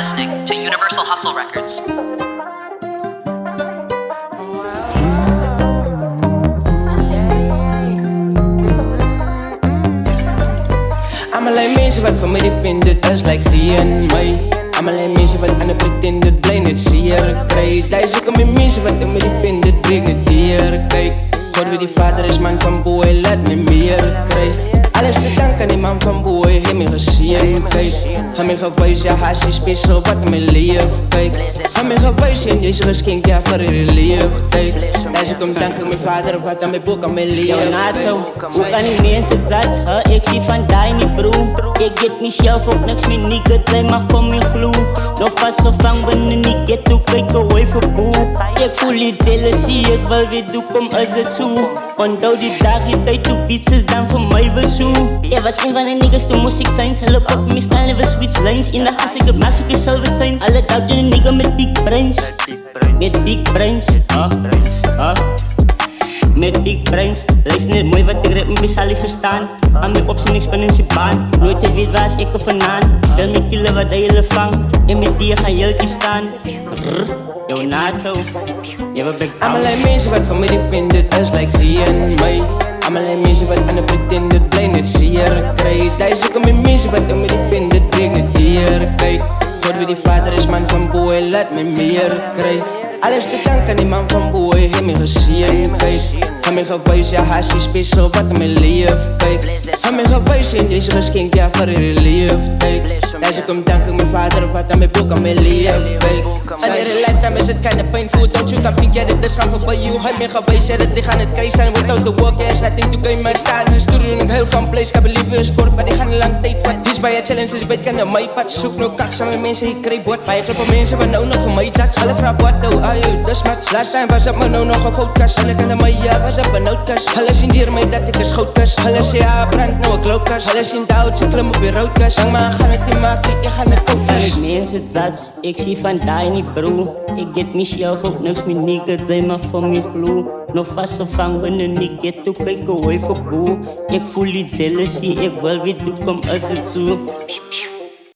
listening to Universal Hustle Records. Allerlei mensen wat van mij die vinden het is like die en mij. Allerlei mensen wat aan de pretender blij net zeer krijg. Duizenden met mensen wat aan mij die vinden het breekt net dier. Kijk, God wie die vader is man van boy, laat me meer krijg. Alles te danken aan die man van boy, hij mij gezien. Kijk, hij mij gewijs, ja hij is speciaal wat in mijn leven. Kijk, hij mij gewijs in deze geschenk, ja voor je leven. Kijk, duizenden danken mijn vader wat aan mijn boek aan mijn leven. Yo Nato, hoe kan ik mensen dat? Ik zie van die niet broer. Ik get mezelf ook niks meer niet, het zijn maar van mijn gloe. Nog vastgevangen binnen die ghetto, kijk away voor boe. Ik voel die jealousy, ik wil weer doen, kom als het zo. Onthoud die dag, die tijd, toe beats is dan voor mij weer zo. Ik was een van de niggas, toen moest ik zijn. Hulp op me staan, never switch lines. In de haast, ik heb maar zoeken zelf het zijn. Alle duiten een nigga met big brains. Met big brains, met big brains, luister net mooi wat ik rap, me zal je verstaan. Aan mijn optie niks ben in zijn baan. Nooit te weet waar is ik er vandaan. Wil me killen wat hij jullie vangt. En met die gaan jullie staan. Yo Nato, je wat bek down. Allerlei mensen wat van mij die vinden het is like die en mij. Allerlei mensen wat aan de pretender blij net zeer krijg. Duizenden met mensen wat aan mij die vinden het breekt net dier. Kijk, God wie die vader is man van boy, laat me meer krijg. Alles te danken aan die man van boy, hij mij gezien. Kijk, hij mij gewijs, ja hij is speciaal wat in mijn leven. Kijk, hij mij gewijs in deze geschenk, ja voor je leven. Kijk, duizenden danken mijn vader wat aan mijn boek aan mijn leven. Kijk, en in de lifetime is het kinda painful. Don't you think yeah, dit is gaan voorbij you. Hij mij gewijs, ja dat die gaan het krijgen zijn. Without the work, there's nothing to gain. Maar staan in de studio en ik heel van place. Ik heb een lieve score, maar die gaan een lang tijd van. Dit is bij het challenge, is weet kan mijn pad. Zoek nou kaks aan mijn mensen, ik krijg bord. Maar ik loop op mensen, wat nou nog voor mij judge. Alle vraag wat nou, ayo, dus match. Last time was het maar nou nog een foutkast. Alle kan mij, ja, was op een noodkast. Alle zien hier mij dat ik een schoutkast. Alle zien ja, brand nou een kloopkast. Alle zien dood, ik klim op je roodkast. Lang maar gaan het in maken, ik ga naar koopkast. Ik mensen dat, ik zie van die niet broer. Ik get mezelf ook niks meer niet, het zijn maar van mijn gloe. Nog vastgevangen binnen die ghetto, kijk away voor boe. Ik voel die jealousy, ik wil weer doen, kom als het zo.